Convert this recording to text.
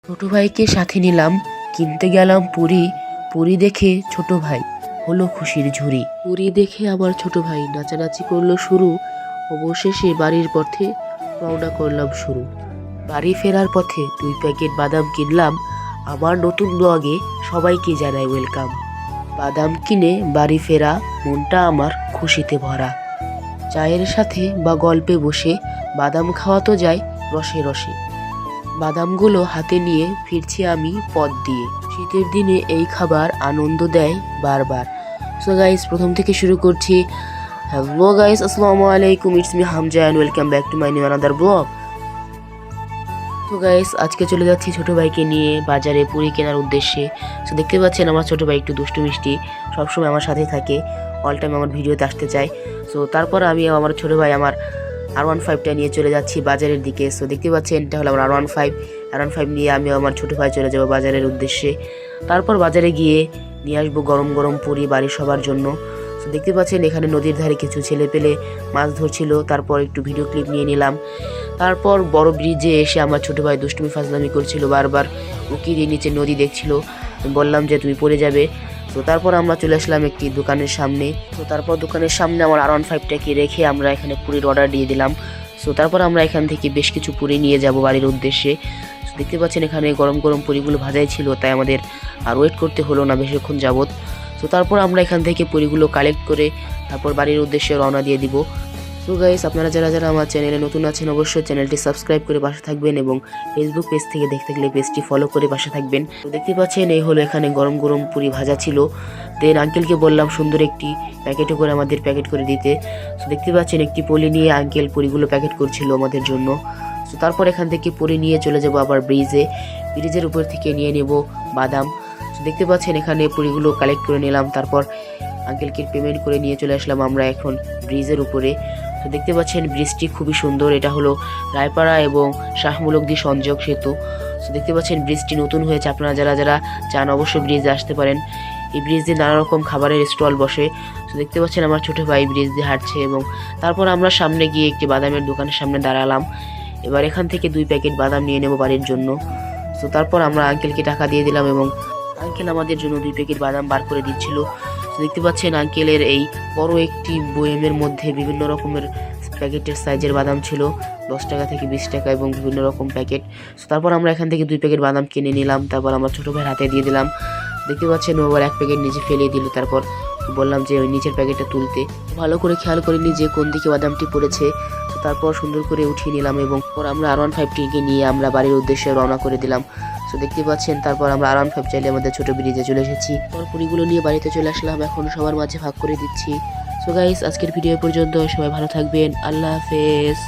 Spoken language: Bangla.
ছোট ভাইকে সাথে নিলাম, কিনতে গেলাম পুরি। পুরি দেখে ছোট ভাই হলো খুশির ঝুড়ি। পুরি দেখে আমার ছোট ভাই নাচানাচি করলো শুরু। অবশেষে বাড়ির পথে রওনা করলাম শুরু। বাড়ি ফেরার পথে 2 প্যাকেট বাদাম কিনলাম। আমার নতুন ব্লগে সবাইকে জানাই ওয়েলকাম। বাদাম কিনে বাড়ি ফেরা, মনটা আমার খুশিতে ভরা। চায়ের সাথে বা গল্পে বসে বাদাম খাওয়া তো যায় রসে রসে। বাদামগুলো হাতে নিয়ে ফিরছি আমি পথ দিয়ে। শীতের দিনে এই খাবার আনন্দ দেয় বারবার। সো গাইস, প্রথম থেকে শুরু করছি। হ্যালো গাইস, আসসালামু আলাইকুম, it's me Hamza and welcome back to my new another blog. তো গাইস, আজকে চলে যাচ্ছি ছোট ভাইকে নিয়ে বাজারে পুরি কেনার উদ্দেশ্যে। তো দেখতে পাচ্ছেন আমার ছোট ভাই একটু দুষ্টু মিষ্টি, সবসময় আমার সাথে থাকে, অল টাইম আমার ভিডিওতে আসতে চায়। সো তারপর আমি আমার ছোট ভাই আমার R15টা নিয়ে চলে যাচ্ছি বাজারের দিকে। সো দেখতে পাচ্ছেন এটা হলো আমার R15 নিয়ে আমি আমার ছোট ভাই চলে যাব বাজারের উদ্দেশ্যে। তারপর বাজারে গিয়ে নিয়ে আসবো গরম গরম পুরি বাড়ির সবার জন্য। সো দেখতে পাচ্ছেন এখানে নদীর ধারে কিছু ছেলে পেলে মাছ ধরছিল, তারপর একটু ভিডিও ক্লিপ নিয়ে নিলাম। তারপর বড় ব্রিজে এসে আমার ছোট ভাই দুষ্টুমি ফাজলামি করছিল, বারবার উকি দিয়ে নিচে নদী দেখছিল। বললাম যে তুমি পড়ে যাবে। তো তারপর আমরা চলে আসলাম একটি দোকানের সামনে। তো তারপর দোকানের সামনে আমার R15টাকে রেখে আমরা এখানে পুরির অর্ডার দিয়ে দিলাম। সো তারপর আমরা এখান থেকে বেশ কিছু পুরি নিয়ে যাব বাড়ির উদ্দেশ্যে। সো দেখতে পাচ্ছেন এখানে গরম গরম পুরিগুলো ভাজাই ছিল, তাই আমাদের আর ওয়েট করতে হলো না বেশিক্ষণ যাবত। তো তারপর আমরা এখান থেকে পুরিগুলো কালেক্ট করে তারপর বাড়ির উদ্দেশ্যে রওনা দিয়ে দিব। সো গাইস, আপনারা যারা যারা আমার চ্যানেলে নতুন আছেন অবশ্যই চ্যানেলটি সাবস্ক্রাইব করে পাশে থাকবেন এবং ফেসবুক পেজ থেকে দেখতে গেলে পেজটি ফলো করে পাশে থাকবেন। তো দেখতে পাচ্ছেন এই হলো এখানে গরম গরম পুরি ভাজা ছিল। দেন আঙ্কেলকে বললাম সুন্দর একটি প্যাকেটে করে আমাদের প্যাকেট করে দিতে। সো দেখতে পাচ্ছেন একটি পলি নিয়ে আঙ্কেল পুরিগুলো প্যাকেট করছিল আমাদের জন্য। সো তারপর এখান থেকে পুরি নিয়ে চলে যাব আবার ব্রিজের উপর থেকে নিয়ে নেব বাদাম। সো দেখতে পাচ্ছেন এখানে পুরিগুলো কালেক্ট করে নিলাম, তারপর আঙ্কেলকে পেমেন্ট করে নিয়ে চলে আসলাম আমরা এখন ব্রিজের উপরে। তো দেখতে পাচ্ছেন ব্রিজটি খুবই সুন্দর, এটা হলো রায়পাড়া এবং শাহমুলকদি সংযোগ সেতু। তো দেখতে পাচ্ছেন ব্রিজটি নতুন হয়েছে, আপনারা যারা যারা চান অবশ্যই ব্রিজে আসতে পারেন। এই ব্রিজে নানা রকম খাবারের স্টল বসে। তো দেখতে পাচ্ছেন আমার ছোট ভাই ব্রিজ দিয়ে হাঁটছে এবং তারপর আমরা সামনে গিয়ে একটি বাদামের দোকানের সামনে দাঁড়ালাম। এবার এখান থেকে 2 প্যাকেট বাদাম নিয়ে নেব বাড়ির জন্য। তো তারপর আমরা আঙ্কেলকে টাকা দিয়ে দিলাম এবং আঙ্কেল আমাদের জন্য 2 প্যাকেট বাদাম বার করে দিচ্ছিল। দেখতে পাচ্ছেন আঙ্কেলের এই বড় একটি বয়ামের মধ্যে বিভিন্ন রকমের প্যাকেটের সাইজের বাদাম ছিল, 10 টাকা থেকে 20 টাকা এবং বিভিন্ন রকম প্যাকেট। তারপর আমরা এখান থেকে 2 প্যাকেট বাদাম কিনে নিলাম, তারপর আমার ছোটো ভাইয়ের হাতে দিয়ে দিলাম। দেখতে পাচ্ছেন ও আবার 1 প্যাকেট নিচে ফেলে দিল, তারপর বললাম যে ওই নিচের প্যাকেটটা তুলতে। ভালো করে খেয়াল করিনি যে কোন দিকে বাদামটি পড়েছে। তারপর সুন্দর করে উঠিয়ে নিলাম এবং পর আমরা R15টিকে নিয়ে আমরা বাড়ির উদ্দেশ্যে রওনা করে দিলাম। তো দেখতে পাচ্ছেন তারপর আমরা R15 চাইলে আমাদের ছোট ব্রিজে চলে এসেছি। পর পুরিগুলো নিয়ে বাড়িতে চলে আসলাম, এখন সবার মাঝে ভাগ করে দিচ্ছি। সো গাইস, আজকের ভিডিও পর্যন্ত, সবাই ভালো থাকবেন, আল্লাহ হাফেজ।